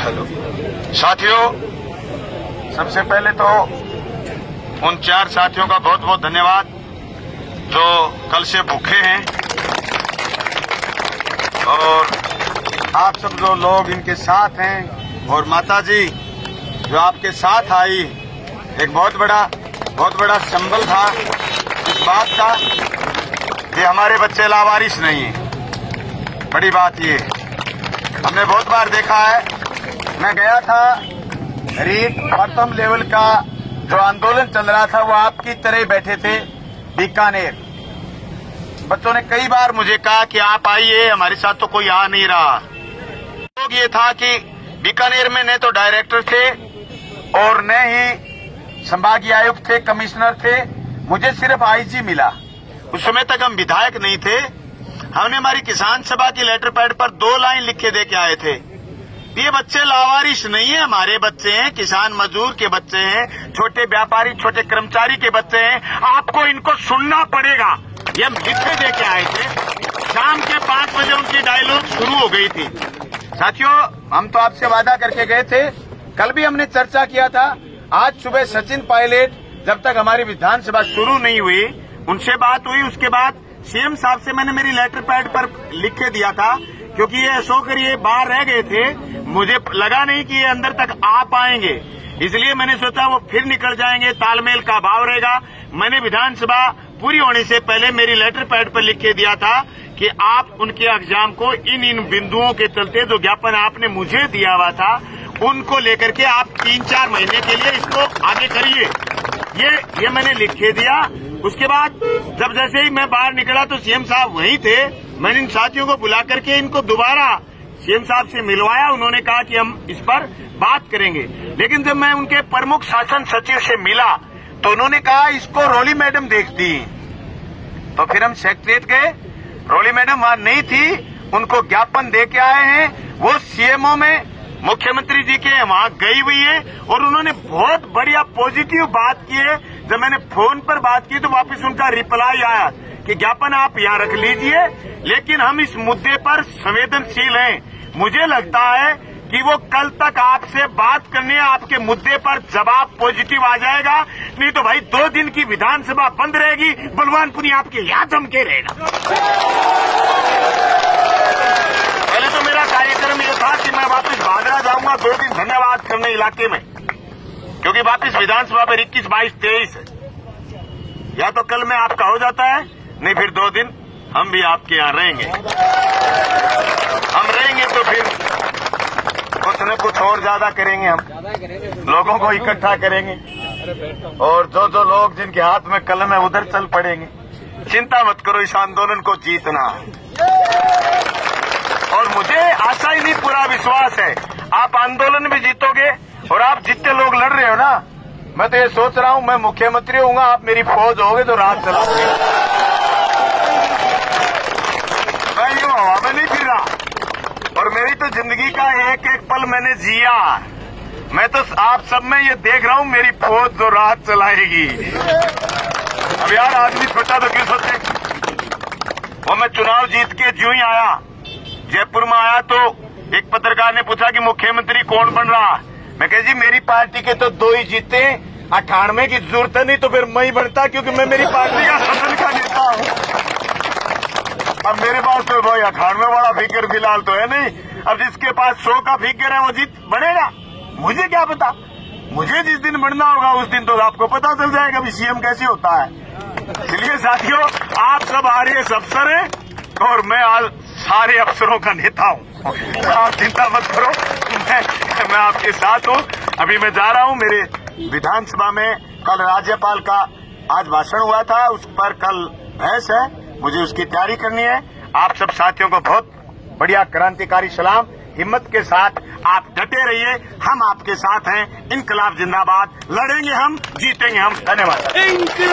Hello साथियों, सबसे पहले तो उन 4 साथियों का बहुत बहुत धन्यवाद जो कल से भूखे हैं, और आप सब जो लोग इनके साथ हैं, और माता जी जो आपके साथ आई, एक बहुत बड़ा संबल था इस बात का कि हमारे बच्चे लावारिस नहीं हैं। बड़ी बात ये हमने बहुत बार देखा है। मैं गया था रीट प्रथम लेवल का जो आंदोलन चल रहा था, वो आपकी तरह बैठे थे बीकानेर। बच्चों ने कई बार मुझे कहा कि आप आइए, हमारे साथ तो कोई आ नहीं रहा। लोग ये था कि बीकानेर में न तो डायरेक्टर थे और न ही संभागीय आयुक्त थे, कमिश्नर थे, मुझे सिर्फ आईजी मिला। उस समय तक हम विधायक नहीं थे। हमने हमारी किसान सभा की लेटर पैड पर 2 लाइन लिख के दे के आए थे। ये बच्चे लावारिस नहीं है, हमारे बच्चे हैं, किसान मजदूर के बच्चे हैं, छोटे व्यापारी, छोटे कर्मचारी के बच्चे हैं, आपको इनको सुनना पड़ेगा। ये हम लिख के दे के आए थे। शाम के 5 बजे उनकी डायलॉग शुरू हो गई थी। साथियों, हम तो आपसे वादा करके गए थे, कल भी हमने चर्चा किया था। आज सुबह सचिन पायलट, जब तक हमारी विधानसभा शुरू नहीं हुई, उनसे बात हुई। उसके बाद सीएम साहब से मैंने मेरी लेटर पैड पर लिख के दिया था, क्योंकि ये अशोक ये बाहर रह गए थे, मुझे लगा नहीं कि ये अंदर तक आ पाएंगे, इसलिए मैंने सोचा वो फिर निकल जाएंगे, तालमेल का अभाव रहेगा। मैंने विधानसभा पूरी होने से पहले मेरी लेटर पैड पर लिख के दिया था कि आप उनके एग्जाम को इन बिंदुओं के चलते जो ज्ञापन आपने मुझे दिया हुआ था, उनको लेकर के आप 3-4 महीने के लिए इसको आगे करिए। ये मैंने लिख के दिया। उसके बाद जब जैसे ही मैं बाहर निकला तो सीएम साहब वहीं थे। मैंने इन साथियों को बुला करके इनको दोबारा सीएम साहब से मिलवाया। उन्होंने कहा कि हम इस पर बात करेंगे। लेकिन जब मैं उनके प्रमुख शासन सचिव से मिला तो उन्होंने कहा इसको रोली मैडम देखती। तो फिर हम सेक्रेटरीट गए, रोली मैडम वहां नहीं थी, उनको ज्ञापन दे के आए हैं। वो सीएमओ में मुख्यमंत्री जी के वहां गई हुई है, और उन्होंने बहुत बढ़िया पॉजिटिव बात की है। जब मैंने फोन पर बात की तो वापस उनका रिप्लाई आया कि ज्ञापन आप यहां रख लीजिए, लेकिन हम इस मुद्दे पर संवेदनशील हैं। मुझे लगता है कि वो कल तक आपसे बात करने, आपके मुद्दे पर जवाब पॉजिटिव आ जाएगा। नहीं तो भाई 2 दिन की विधानसभा बंद रहेगी, बलवानपुरी आपके याद जम के रहेगा। पहले तो मेरा कार्यक्रम ये था कि मैं वापस भादरा जाऊंगा 2 दिन धन्यवाद करने इलाके में, क्योंकि वापस विधानसभा पर 21, 22, 23 है। या तो कल में आपका हो जाता है, नहीं फिर 2 दिन हम भी आपके यहाँ रहेंगे। हम रहेंगे तो फिर कुछ न कुछ और ज्यादा करेंगे। हम लोगों को इकट्ठा करेंगे, और जो लोग जिनके हाथ में कलम है उधर चल पड़ेंगे। चिंता मत करो, इस आंदोलन को जीतना है। और मुझे आशा ही नहीं, पूरा विश्वास है आप आंदोलन भी जीतोगे। और आप जितने लोग लड़ रहे हो ना, मैं तो ये सोच रहा हूं मैं मुख्यमंत्री होऊंगा, आप मेरी फौज होगे तो रात चलाओगे। मैं यूं हवा में नहीं फिर रहा, और मेरी तो जिंदगी का एक एक पल मैंने जिया। मैं तो आप सब में ये देख रहा हूं, मेरी फौज जो रात चलाएगी। अब यार आदमी छोटा तो क्यों सोचे। वो मैं चुनाव जीत के ज्यों ही आया, जयपुर में आया तो एक पत्रकार ने पूछा कि मुख्यमंत्री कौन बन रहा। मैं कहा जी मेरी पार्टी के तो 2 ही जीते, 98 की जरूरत नहीं, तो फिर मैं ही बनता, क्योंकि मैं मेरी पार्टी का सदन का नेता हूं। अब मेरे पास तो भाई 98 वाला फिगर फिलहाल तो है नहीं। अब जिसके पास 100 का फिगर है वो जीत बनेगा, मुझे क्या पता। मुझे जिस दिन बनना होगा उस दिन तो आपको पता चल जाएगा भी सीएम कैसे होता है। इसलिए साथियों, आप सब आरएएस अफसर हैं और मैं आज सारे अफसरों का नेता हूं। आप चिंता मत करो, मैं आपके साथ हूं। अभी मैं जा रहा हूं, मेरे विधानसभा में कल राज्यपाल का आज भाषण हुआ था, उस पर कल बहस है, मुझे उसकी तैयारी करनी है। आप सब साथियों को बहुत बढ़िया क्रांतिकारी सलाम। हिम्मत के साथ आप डटे रहिए, हम आपके साथ हैं। इनकलाब जिंदाबाद, लड़ेंगे हम, जीतेंगे हम। धन्यवाद।